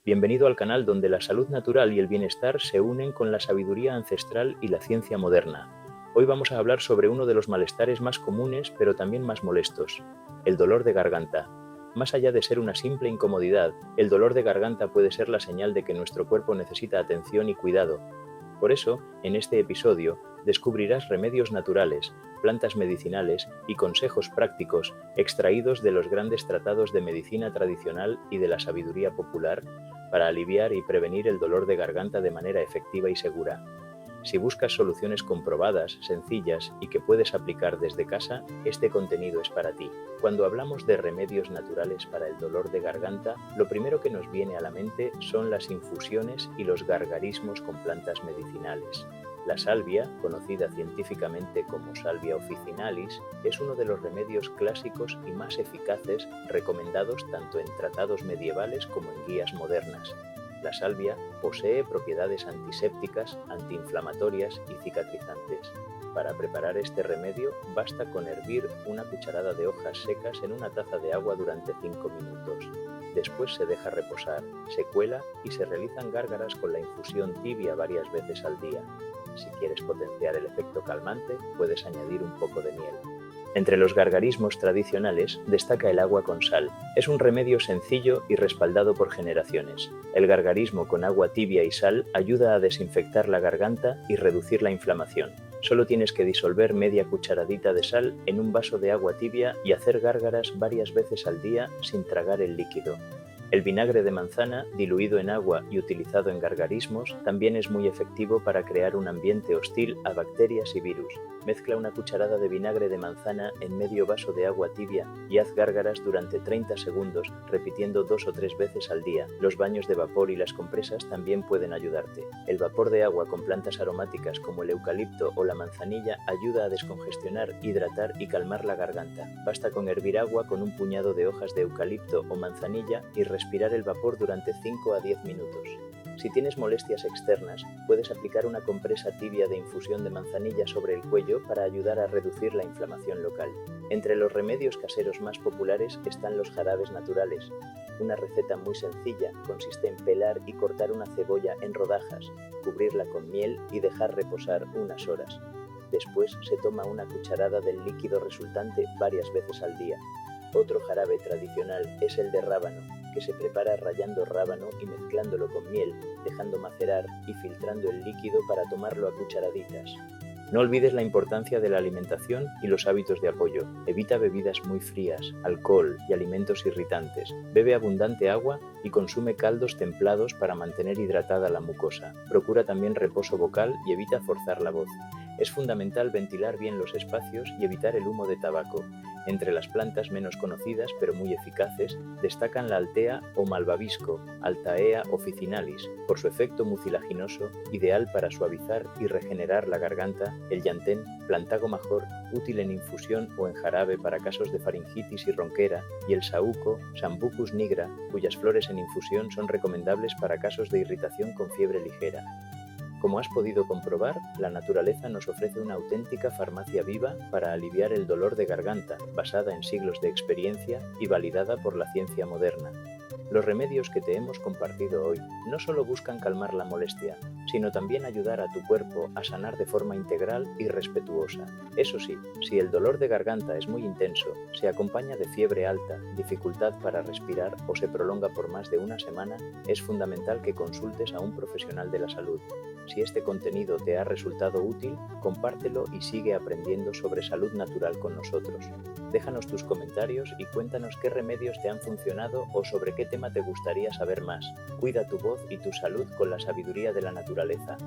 Bienvenido al canal donde la salud natural y el bienestar se unen con la sabiduría ancestral y la ciencia moderna. Hoy vamos a hablar sobre uno de los malestares más comunes pero también más molestos, el dolor de garganta. Más allá de ser una simple incomodidad, el dolor de garganta puede ser la señal de que nuestro cuerpo necesita atención y cuidado. Por eso, en este episodio, descubrirás remedios naturales, plantas medicinales y consejos prácticos extraídos de los grandes tratados de medicina tradicional y de la sabiduría popular para aliviar y prevenir el dolor de garganta de manera efectiva y segura. Si buscas soluciones comprobadas, sencillas y que puedes aplicar desde casa, este contenido es para ti. Cuando hablamos de remedios naturales para el dolor de garganta, lo primero que nos viene a la mente son las infusiones y los gargarismos con plantas medicinales. La salvia, conocida científicamente como Salvia officinalis, es uno de los remedios clásicos y más eficaces recomendados tanto en tratados medievales como en guías modernas. La salvia posee propiedades antisépticas, antiinflamatorias y cicatrizantes. Para preparar este remedio basta con hervir una cucharada de hojas secas en una taza de agua durante 5 minutos. Después se deja reposar, se cuela y se realizan gárgaras con la infusión tibia varias veces al día. Si quieres potenciar el efecto calmante, puedes añadir un poco de miel. Entre los gargarismos tradicionales destaca el agua con sal. Es un remedio sencillo y respaldado por generaciones. El gargarismo con agua tibia y sal ayuda a desinfectar la garganta y reducir la inflamación. Solo tienes que disolver media cucharadita de sal en un vaso de agua tibia y hacer gárgaras varias veces al día sin tragar el líquido. El vinagre de manzana, diluido en agua y utilizado en gargarismos, también es muy efectivo para crear un ambiente hostil a bacterias y virus. Mezcla una cucharada de vinagre de manzana en medio vaso de agua tibia y haz gárgaras durante 30 segundos, repitiendo 2 o 3 veces al día. Los baños de vapor y las compresas también pueden ayudarte. El vapor de agua con plantas aromáticas como el eucalipto o la manzanilla ayuda a descongestionar, hidratar y calmar la garganta. Basta con hervir agua con un puñado de hojas de eucalipto o manzanilla y respirar el vapor durante 5 a 10 minutos. Si tienes molestias externas, puedes aplicar una compresa tibia de infusión de manzanilla sobre el cuello para ayudar a reducir la inflamación local. Entre los remedios caseros más populares están los jarabes naturales. Una receta muy sencilla consiste en pelar y cortar una cebolla en rodajas, cubrirla con miel y dejar reposar unas horas. Después se toma una cucharada del líquido resultante varias veces al día. Otro jarabe tradicional es el de rábano, que se prepara rallando rábano y mezclándolo con miel, dejando macerar y filtrando el líquido para tomarlo a cucharaditas. No olvides la importancia de la alimentación y los hábitos de apoyo. Evita bebidas muy frías, alcohol y alimentos irritantes. Bebe abundante agua y consume caldos templados para mantener hidratada la mucosa. Procura también reposo vocal y evita forzar la voz. Es fundamental ventilar bien los espacios y evitar el humo de tabaco. Entre las plantas menos conocidas pero muy eficaces destacan la altea o malvavisco, Altaea officinalis, por su efecto mucilaginoso, ideal para suavizar y regenerar la garganta, el llantén, plantago major, útil en infusión o en jarabe para casos de faringitis y ronquera, y el saúco, Sambucus nigra, cuyas flores en infusión son recomendables para casos de irritación con fiebre ligera. Como has podido comprobar, la naturaleza nos ofrece una auténtica farmacia viva para aliviar el dolor de garganta, basada en siglos de experiencia y validada por la ciencia moderna. Los remedios que te hemos compartido hoy no solo buscan calmar la molestia, sino también ayudar a tu cuerpo a sanar de forma integral y respetuosa. Eso sí, si el dolor de garganta es muy intenso, se acompaña de fiebre alta, dificultad para respirar o se prolonga por más de una semana, es fundamental que consultes a un profesional de la salud. Si este contenido te ha resultado útil, compártelo y sigue aprendiendo sobre salud natural con nosotros. Déjanos tus comentarios y cuéntanos qué remedios te han funcionado o sobre qué tema te gustaría saber más. Cuida tu voz y tu salud con la sabiduría de la naturaleza.